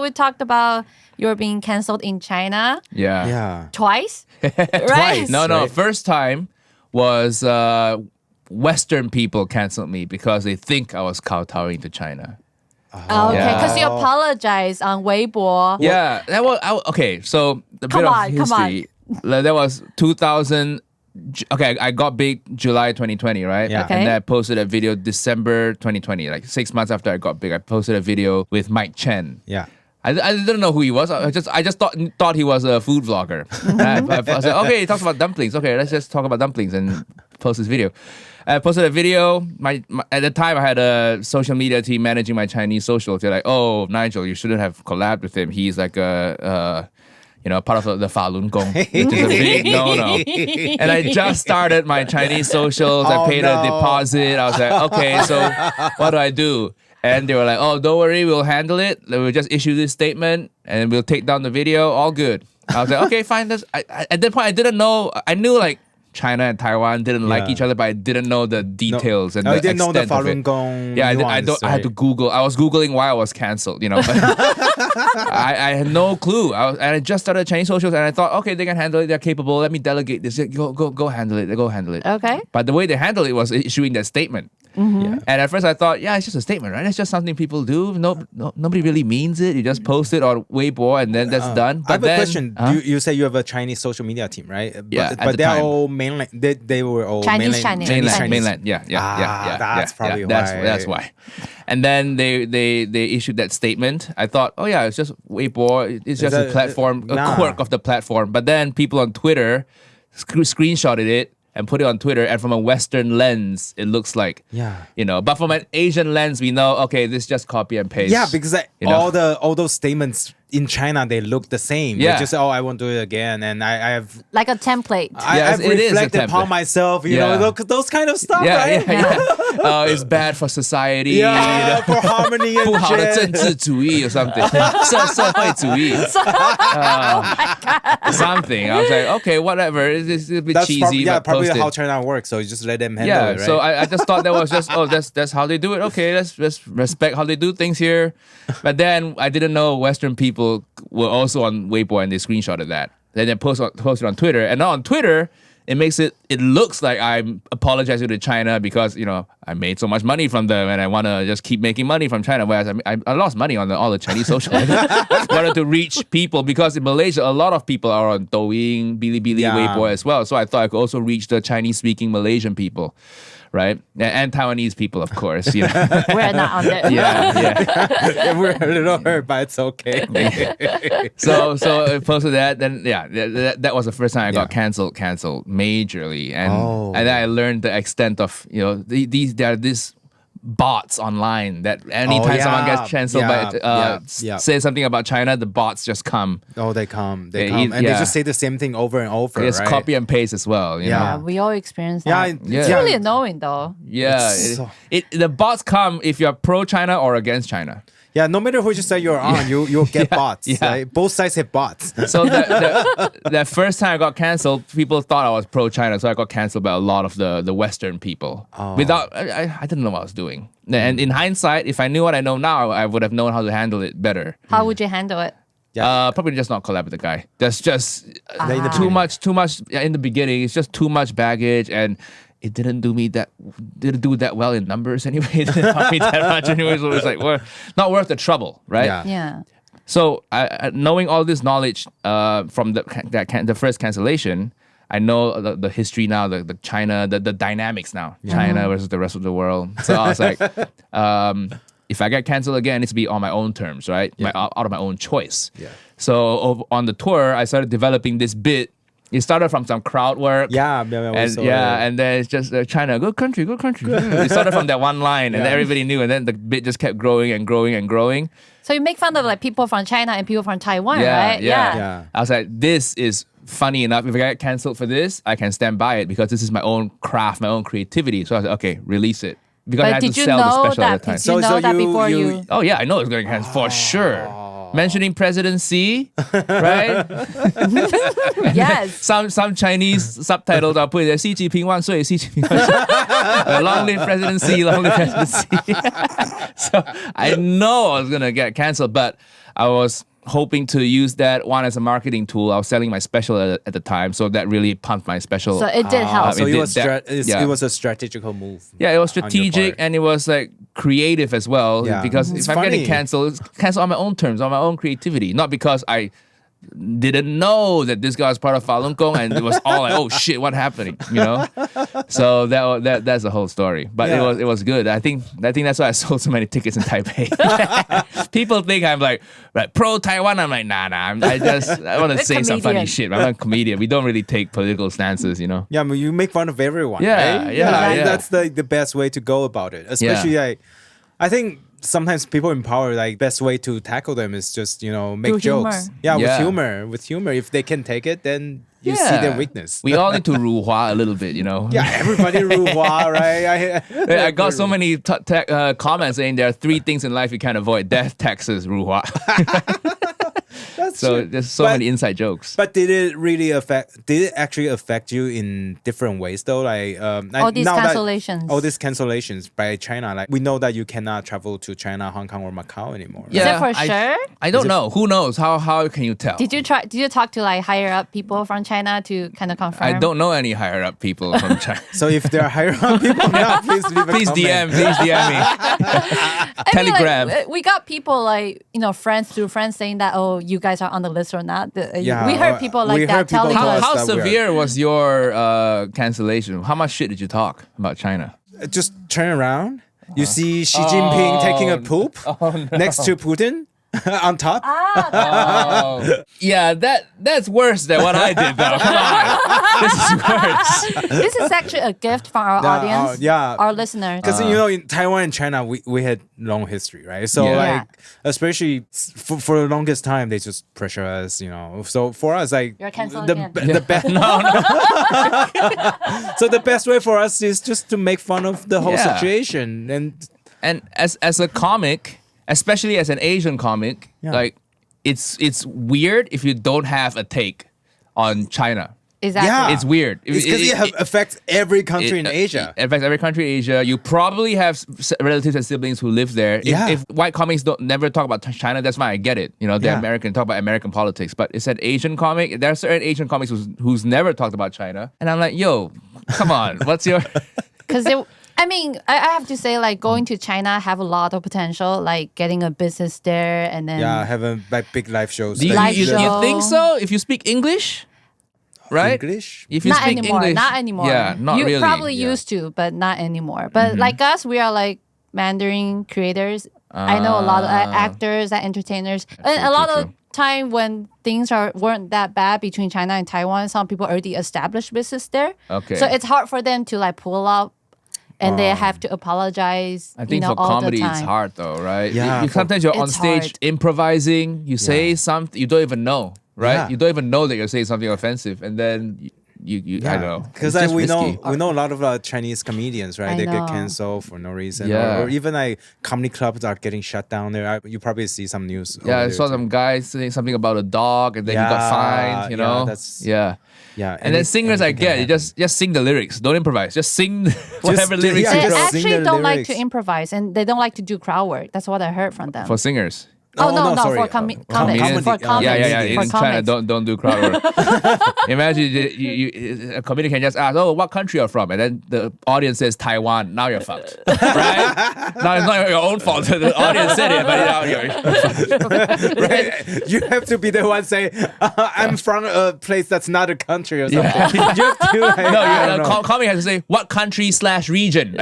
we talked about you're being canceled in China. Yeah. Twice? Right? Twice. No. right? First time was Western people canceled me because they think I was kowtowing to China. Oh, okay, because you apologized on Weibo. Yeah, that was okay. So a bit of history. That was 2000. Okay, I got big July 2020, right? Yeah. Okay. And then I posted a video December 2020, like 6 months after I got big. I posted a video with Mike Chen. Yeah. I didn't know who he was. I just thought he was a food vlogger. I said, okay, he talks about dumplings. Okay, let's just talk about dumplings and post this video. I posted a video. At the time, I had a social media team managing my Chinese socials. They're like, "Oh, Nigel, you shouldn't have collabed with him. He's like a part of the Falun Gong, which is a big no-no." And I just started my Chinese socials. I paid a deposit. I was like, okay, so what do I do? And they were like, "Oh, don't worry, we'll handle it. We'll just issue this statement and we'll take down the video. All good." I was like, okay, fine. At that point, I didn't know. I knew like China and Taiwan didn't like each other, but I didn't know the details and the didn't know the extent of it. Falun Gong. Yeah, nuance, I had to Google. I was Googling why I was canceled, But I had no clue. I just started Chinese socials and I thought, okay, they can handle it. They're capable. Let me delegate this. Go handle it. Go handle it. Okay. But the way they handled it was issuing that statement. Mm-hmm. Yeah. And at first I thought, it's just a statement, right? It's just something people do. Nobody really means it. You just post it on Weibo and then that's done. But I have a question. You say you have a Chinese social media team, right? But they're time. all mainland. They were all Chinese. Mainland. Yeah. That's probably why. That's why. And then they issued that statement. I thought, it's just Weibo. It's just a platform, a quirk of the platform. But then people on Twitter screenshotted it and put it on Twitter, and from a Western lens, it looks like, but from an Asian lens, we know, okay, this is just copy and paste. Yeah, because all those statements in China, they look the same. Yeah. They just say, I won't do it again. And I have... Like a template. I've reflected upon myself, those kind of stuff, right? It's bad for society. Yeah, for harmony and 不好的政治主义 or something. 社会主义. Oh my God. Something. I was like, okay, whatever. It's a bit cheesy. Probably how China works. So you just let them handle it, right? So I just thought that was just, that's how they do it. Okay, let's respect how they do things here. But then I didn't know Western people were also on Weibo and they screenshotted that. Then they posted on Twitter. And now on Twitter, it looks like I'm apologizing to China because, I made so much money from them and I want to just keep making money from China. Whereas I lost money on all the Chinese social. I wanted to reach people because in Malaysia, a lot of people are on Douyin, Bilibili, Weibo as well. So I thought I could also reach the Chinese-speaking Malaysian people. Right? And Taiwanese people, of course. We're not on that. Yeah. We're a little hurt, but it's okay. So I posted that. Then, that was the first time I got canceled majorly. And then I learned the extent of, there are these bots online that anytime someone gets canceled says something about China, the bots just come. Oh, they come. And they just say the same thing over and over, It's right? copy and paste as well. You know? We all experience that. It's really annoying though. Yeah. The bots come if you're pro-China or against China. Yeah, no matter which side you're on, you'll get bots. Right? Both sides have bots. So that first time I got canceled, people thought I was pro-China, so I got canceled by a lot of the Western people. I didn't know what I was doing. And in hindsight, if I knew what I know now, I would have known how to handle it better. How would you handle it? Probably just not collab with the guy. That's just too much in the beginning. It's just too much baggage and it didn't do that well in numbers anyway. It didn't help me that much anyway. So it was like, not worth the trouble, right? Yeah. So knowing all this knowledge from the first cancellation, I know the history now, the China, the dynamics now, China versus the rest of the world. So I was like, if I get canceled again, it's to be on my own terms, right? Out of my own choice. Yeah. So on the tour, I started developing this bit. It started from some crowd work. And then it's just China, good country. It started from that one line, and everybody knew, and then the bit just kept growing and growing and growing. So you make fun of like people from China and people from Taiwan, right? Yeah. I was like, this is funny enough. If I get canceled for this, I can stand by it because this is my own craft, my own creativity. So I was like, okay, release it. Because I had to sell the special at the time. Did you know that before you... Oh yeah, I know it's going to get canceled for sure. Mentioning President Xi, right? Yes. Some Chinese subtitles I'll put there. Xi Jinping 万岁, Xi Jinping 万岁. Long live President Xi, long live President Xi. So I know I was going to get canceled, but I was hoping to use that one as a marketing tool. I was selling my special at the time, so that really pumped my special. So it did help. So It it did was, that- it was a strategical move. Yeah, it was on your strategic part. and it was like creative as well. Yeah. Because It's if I'm getting funny. canceled, it's canceled on my own terms, on my own creativity, not because I didn't know that this guy was part of Falun Gong and it was all like, oh shit, what happening? You know? So that's the whole story. But Yeah. it was good. I think that's why I sold so many tickets in Taipei. People think I'm like pro Taiwan. I'm like, nah. I want to say some funny comedian. shit. I'm not a comedian. We don't really take political stances, you know? Yeah, but you make fun of everyone. Yeah, right? yeah, I think yeah. that's the best way to go about it. Especially like, I think sometimes people in power, like best way to tackle them is just make Through jokes. humor. Yeah, Yeah. with humor. If they can take it, then you see their weakness. We all need to ruhua a little bit, you know? Yeah, everybody ruhua, right? I got so many comments saying there are 3 things in life you can't avoid: death, taxes, ruhua. That's So true. there's so But- many inside jokes. But did it actually affect you in different ways though? Like All these now that- cancellations. all these cancellations by China. Like we know that you cannot travel to China, Hong Kong, or Macau anymore. right? Is it for sure? I don't know. Who knows? How can you tell? Did you talk to like higher up people from China to kind of confirm? I don't know any higher up people from China. So if there are higher up people now, please leave a Please comment. DM me. I mean, Telegram. like, we got people like friends through friends saying that you guys are on the list or not. Yeah, we heard people like we that heard people telling tell us. us How that we are- severe was your cancellation? How much shit did you talk about China? Just turn around. You see Xi Jinping taking a poop next to Putin on top. Yeah, that's worse than what I did though. Come on. This is worse. This is actually a gift from our Yeah, audience, yeah. our listeners. Because in Taiwan and China, we had long history, right? So Yeah. like, especially for the longest time, they just pressure us, So for us, like You're canceled the again. the best. So the best way for us is just to make fun of the whole Yeah. situation, And as a comic, especially as an Asian comic, Yeah. like it's weird if you don't have a take on China. Exactly. Yeah. It's weird. it's because it affects every country in Asia. It affects every country in Asia. You probably have relatives and siblings who live there. Yeah. If white comics don't never talk about China, that's fine. I get it. They're Yeah. American, talk about American politics. But it's an Asian comic. There are certain Asian comics who's never talked about China. And I'm like, yo, come on. What's your... Because I have to say, like, going to China have a lot of potential, like getting a business there and then Having like big live shows. Do you, like you, Live you show. think so? If you speak English, right? English. If you not speak anymore. English, Not anymore. Yeah, not you really. probably Yeah. used to, but not anymore. But like us, we are like Mandarin creators. I know a lot of actors and entertainers, and a lot of true. time when things weren't that bad between China and Taiwan, some people already established business there. Okay. So it's hard for them to like pull up, and they have to apologize. I think for all comedy, the it's time. hard though, right? Yeah, sometimes you're on It's stage hard. improvising. You say something you don't even know, right? Yeah. You don't even know that you're saying something offensive, and then you I don't know. Because It's just we risky. know a lot of Chinese comedians, right? I They know. get canceled for no reason, Yeah. or even like comedy clubs are getting shut down there. You probably see some news. Yeah, I over saw there some guy saying something about a dog, and then he got Yeah, fined. You yeah, know, that's- yeah. too. Yeah, And then singers, I anything can get you happen. just sing the lyrics. Don't improvise. Just sing whatever just- lyrics yeah, you They just wrote. sing actually the don't like lyrics. to improvise, and they don't like to do crowd work. That's what I heard from them. For singers. Oh, no, sorry. for comics. Comedians? For comics. Yeah. For In China, comics. don't do crowd work. Imagine a comedian can just ask, "Oh, what country you're from?" And then the audience says Taiwan. Now you're fucked, right? Now it's not your own fault. The audience said it, but now you're fucked. Right? You have to be the one say, "I'm from a place that's not a country" or something. Yeah. You have to. Like, No, I don't know. comic has to say what country/region.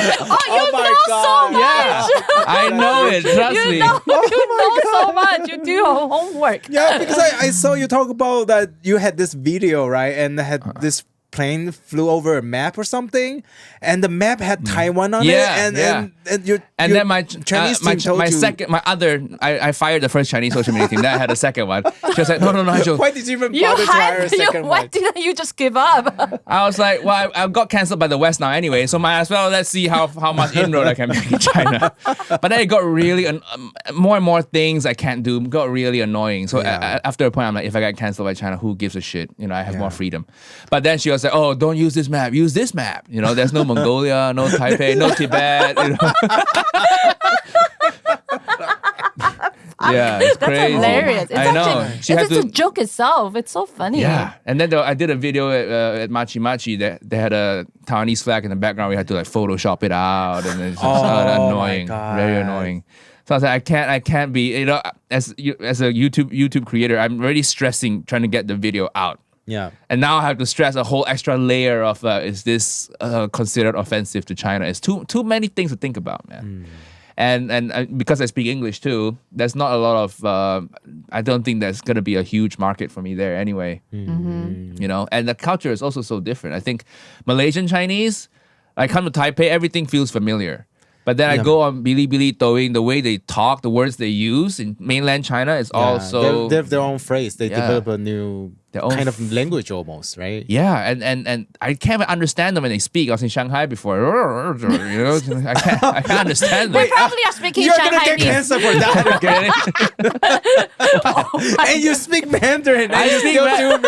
Oh, my know God. so much. Yeah, I know it. Trust You me. know, you know so much. You do your homework. Yeah, because I saw you talk about that you had this video, right? And had this plane flew over a map or something, and the map had Taiwan on Yeah, it, yeah. and your And your then my Chinese my, team told my you. second my other I fired the first Chinese social media team. Then I had a second one. She was like, no, Nigel. Why did you even You bother to hire a had second why one? didn't you just give up? I was like, well, I got cancelled by the West now anyway, so might as well let's see how much inroad I can make in China. But then it got really more and more things I can't do got really annoying. So after a point, I'm like, if I get cancelled by China, who gives a shit? I have more freedom. But then she was like, oh, don't use this map. Use this map. There's no Mongolia, no Taipei, no Tibet. Yeah, it's That's crazy. hilarious. It's I know. actually, She had it's a to. joke itself. It's so funny. Yeah, and then I did a video at Machi Machi. They had a Taiwanese flag in the background. We had to like Photoshop it out, and it's just annoying, very annoying. So I was like, I can't be. You know, as a YouTube creator, I'm already stressing trying to get the video out. Yeah. And now I have to stress a whole extra layer of is this considered offensive to China? It's too many things to think about, man. And because I speak English too, there's not a lot of. I don't think there's gonna be a huge market for me there anyway. You know, and the culture is also so different. I think Malaysian Chinese, I come to Taipei, everything feels familiar. But then I go on Bilibili, Douyin, the way they talk, the words they use in mainland China is also... They have their own phrase. They develop a new their own kind of language almost, right? Yeah, and I can't understand them when they speak. I was in Shanghai before. You know, I can't understand them. They probably are speaking You're Shanghai. gonna get cancer for that. And you speak Mandarin. I And you speak still do.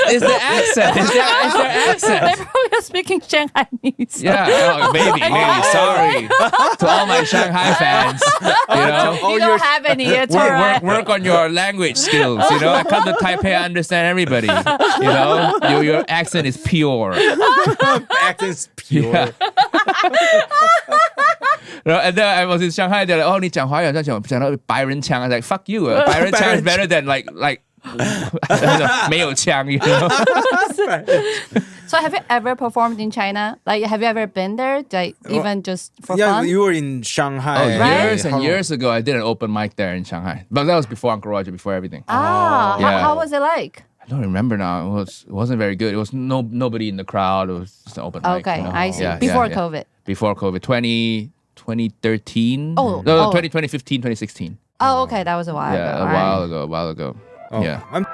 It's the accent. It's their They accent. probably are speaking Shanghainese. Yeah, maybe. Sorry to all my Shanghai fans. You know, You don't have any. It's all right. work on your language skills. You know, I come to Taipei, I understand everybody. You know, your accent is pure. Accent's pure. Yeah. And then I was in Shanghai. They're like, "Oh, 你讲华语像讲到白人腔." I was like, "Fuck you!" 白人腔 is better than like 没有腔, you know. So have you ever performed in China? Like, have you ever been there? Like, even just for Yeah, fun? you were in Shanghai. Oh, Right? years and years ago, I did an open mic there in Shanghai, but that was before Uncle Roger, before everything. Yeah. How was it like? I don't remember now. It wasn't very good. It was nobody in the crowd. It was just an open mic. Okay, You know? I see. Yeah, Before yeah. COVID. Before COVID, 2013. Oh, no, oh. 2015, 2016. Oh, okay. That was a while Yeah, ago. a while ago. Oh, Yeah. I'm